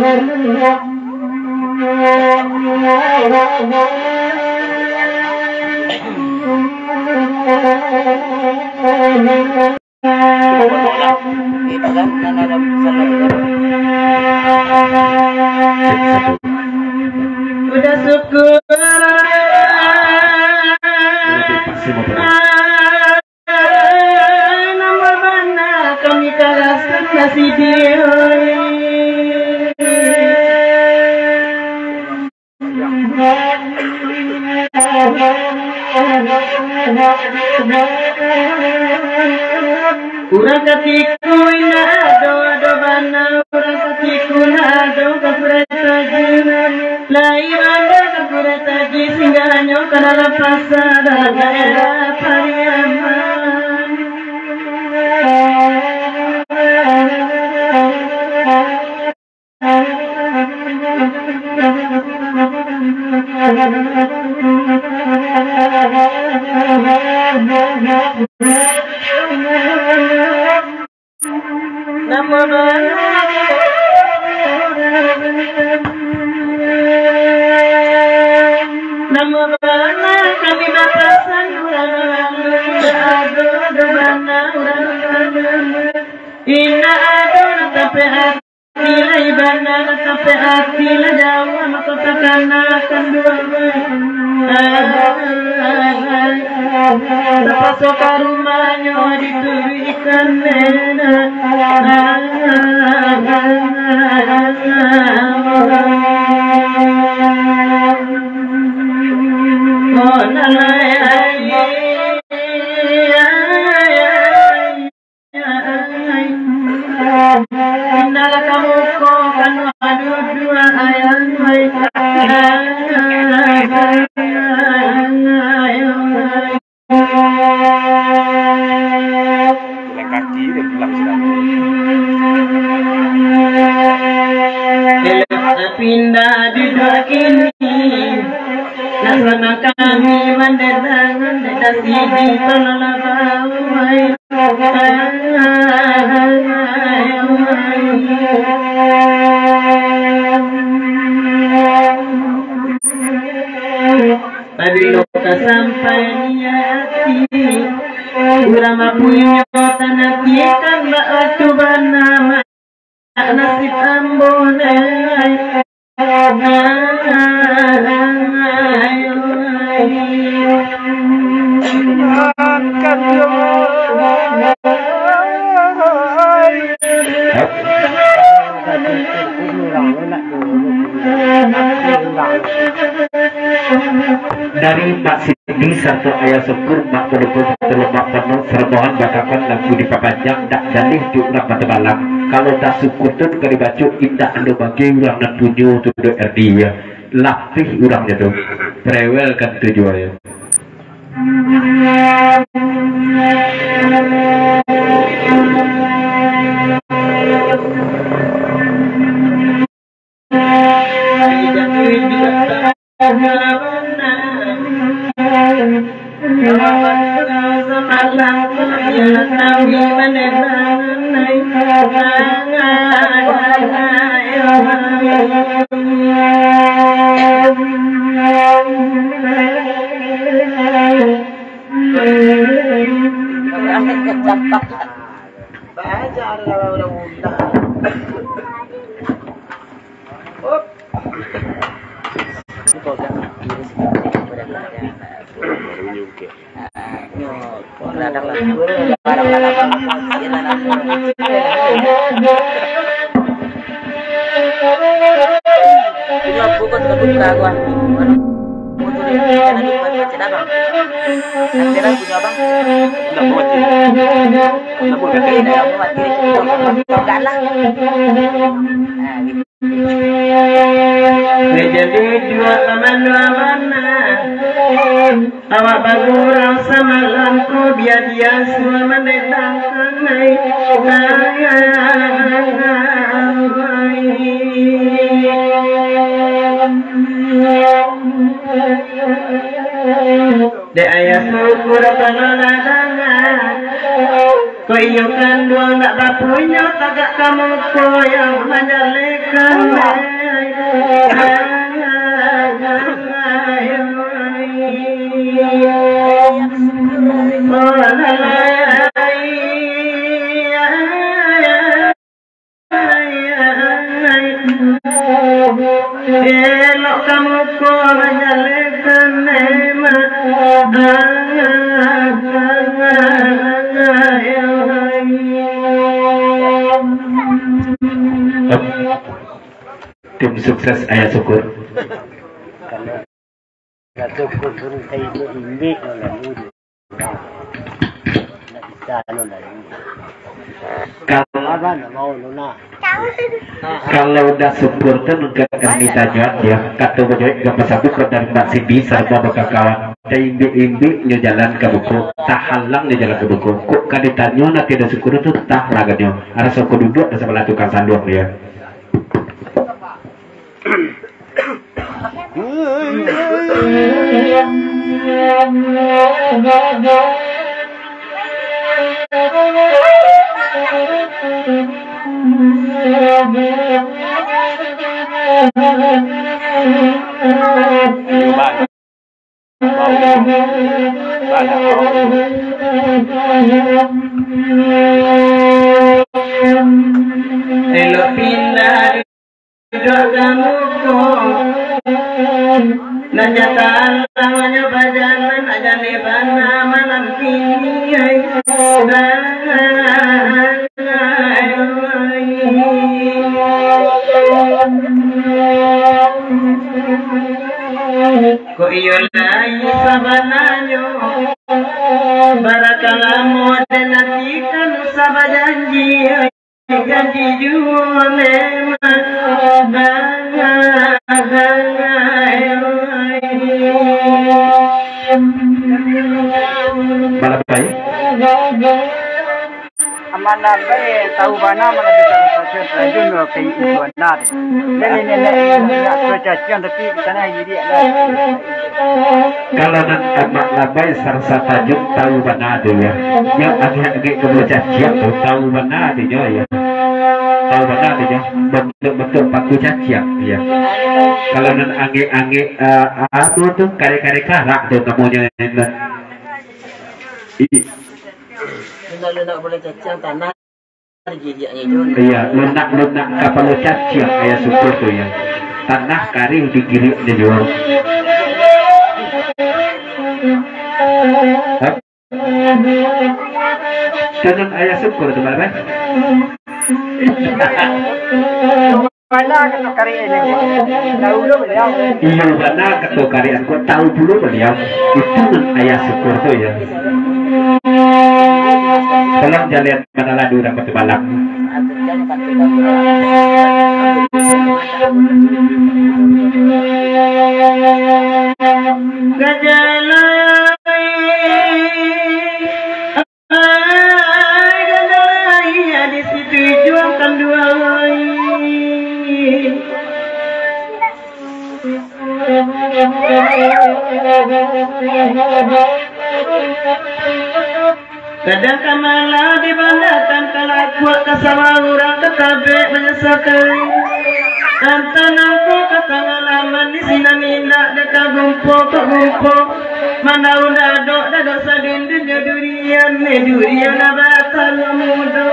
Udah syukur nomor mana kami kalasan nasi dia urang katiku ina ado bana urang katiku na ado kapureta jina lai bana kapureta ji singanyo kanara pasada daerah Pariaman Nama bana kami batasan urang ado bana urang ina ado tapi hati lai bana tapi hati lai jawa maka takanakan dua terpasok rumahnya ditulikan nena pindah di dua ini nasana kami mendatangan detasi di tanah Pabilo sampai niati ulama punya tanah kikan batu banama nasib ambonai dari Mbak Siti serta ayah syukur Mbak Pendukung terlemak penuh serbohan bakakan lagu di papanjang tak jalih diurang pada malam kalau tak syukur tu kali baca indah anda bagi urang nak tunjuk tu RD ya lapih urangnya tu prewel kan tujuan ya jadi dua mana awak bagurang sama lampu biar dia semua mendatangkan naik de ayah syukur penoladangan kau iyukan dua nak bapunya tagak kamu kau yang menyalihkan elok kamu kok menyalahkan nema tim sukses ayah syukur. Kalau udah syukur tuh nggak kita jual ya kata bojoi gak pasabuk dari Mbak Sibi serba berkawan imbi nyo jalan ke buku tak halang nyo jalan ke buku kok kaditanya nanti ada syukur tuh tak lagannya ada syukur duduk ada sebelah tukang sanduang dia. elok pindah duduk kamu Najata namanya bajalan aja lebana malam kini ko iyo lai sabananyo barakala mo denatikan sabajanji janji juone Malabai amana be tahu bana mana bisa saja rajin ke itu benar ini ya percaya tapi sana jadi kalau nak amak labai sarsa tajuk tahu benar dia ya yang agak-agak kebaca siap tahu benar dia ya tahu benar dia betul-betul paku caciak ya kalau nak angge-angge aku tuh kare-kare karak tuh kamunya lunak boleh cacang tanah giginya Jun. Iya, lunak kapal cacing kayak syukur tuh ya. Tanah kari di kiri dia jual. Jangan ayah syukur tuh mana? mana kata kari ini tahu dulu beliau Iya mana kata karian kok tahu dulu beliau itu kan ayah syukur tuh ya. Tolong jalan mana ladu dapat balak. Di situ juangkan dua kadang kamala dibandakan kalau kuat kasama orang ketabe menyesakan antanangku kata ngalaman di sini minda dekat gumpo ke gumpo mana udah dok sadin dunia durian abatan mudo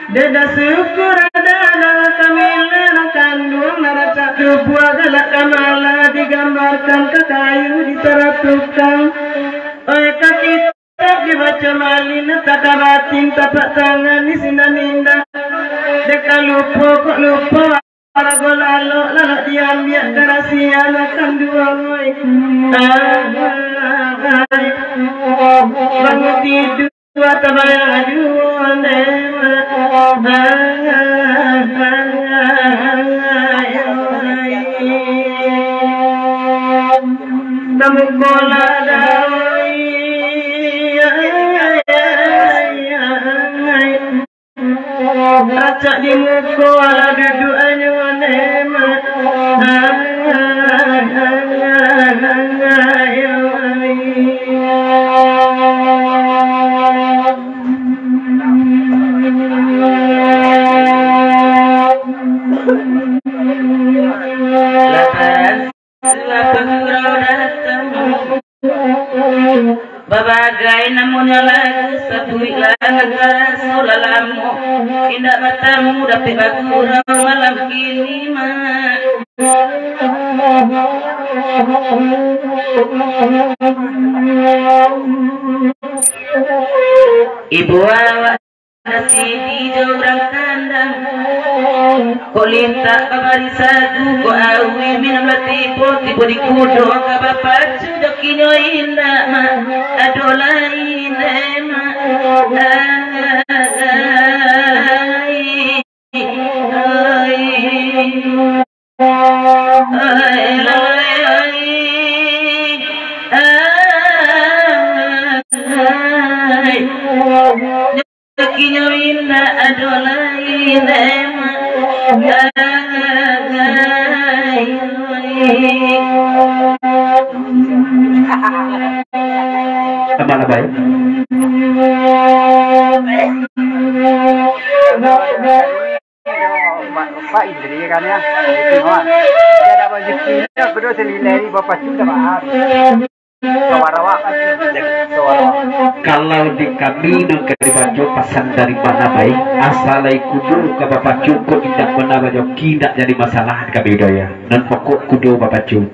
Deda syukur adalah kamilan kandung naraca kebuah galak kamala digambarkan ke kayu diteratukan oleh kaki dibaca malin kata batin tapak tangan di sinaninda deka lupa kok lupa para golalo lalak diambil kerasian akan dua bangun tidur tabayang aduan namu bola acak di muka ala duduk anyuanema Indah matamu dapat bergurau malam ini mak. Ibu awak masih di jorang kandang. Kau lintak babari sagu, kau awi minum latipo, tipu di kudo, kau bapak sudah kinyo indah mak, adolah indah mak. Kinyo indah adolah indah mak. Kemana baik? Pak Indri kan ya, itu mah. Ada rezekinya berdua selilai bapak sudah mahal. Kalau di kami nunggu baju pasan dari mana baik asalai kudu ke bapak cukup tidak mana baju tidak jadi masalah kami daya dan pokok kudu bapak cukup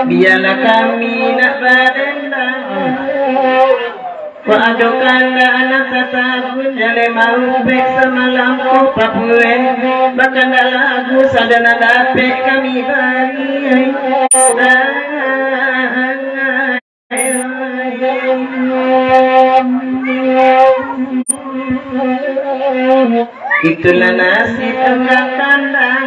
biarlah kami nak berendang, Wadokan anak sasabun jale mau pek semalam ko papuen bahkan lagu sadana dapet kami bari itulah nasib orang kandang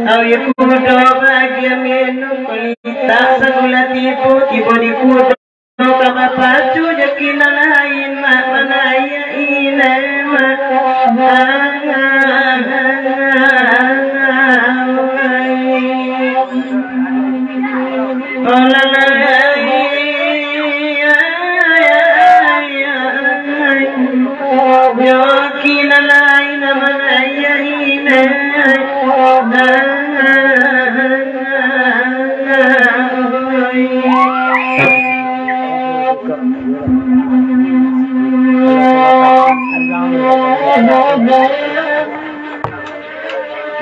awi kudo bahagia minum kulita segula tipu tipu di kudo kaba pacu jakina lain mak manaya ina mak jakina lain manaya ina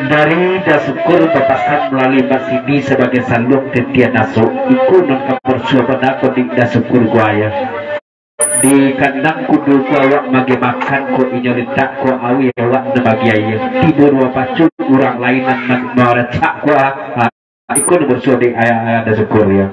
dari dasukur bapakan melalui Basidi sebagai salung tetian nasu iku nangkapursuapan aku di dasukur guaya di kandang kudu ku awak mage makan ku inyolita ku awi awak nebagi ayah tidur wapacu urang lainan merecak ku iku nangkapursuapan di ayah dasukur ya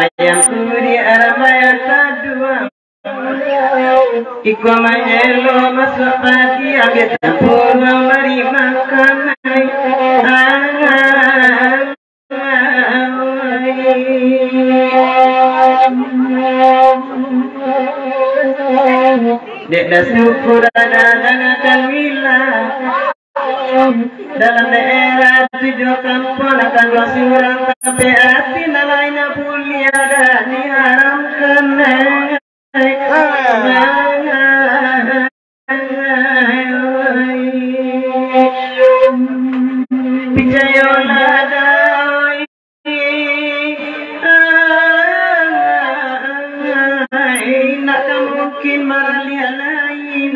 ayam suri arabaya sadua Iko manyelo masuk pagi ambil tempur memberi makan dek dah syukur ada dengan wila dalam daerah tujuh kampung akan dua surang tapi hati nalaina pulih ada diharamkan nak mungkin marah lain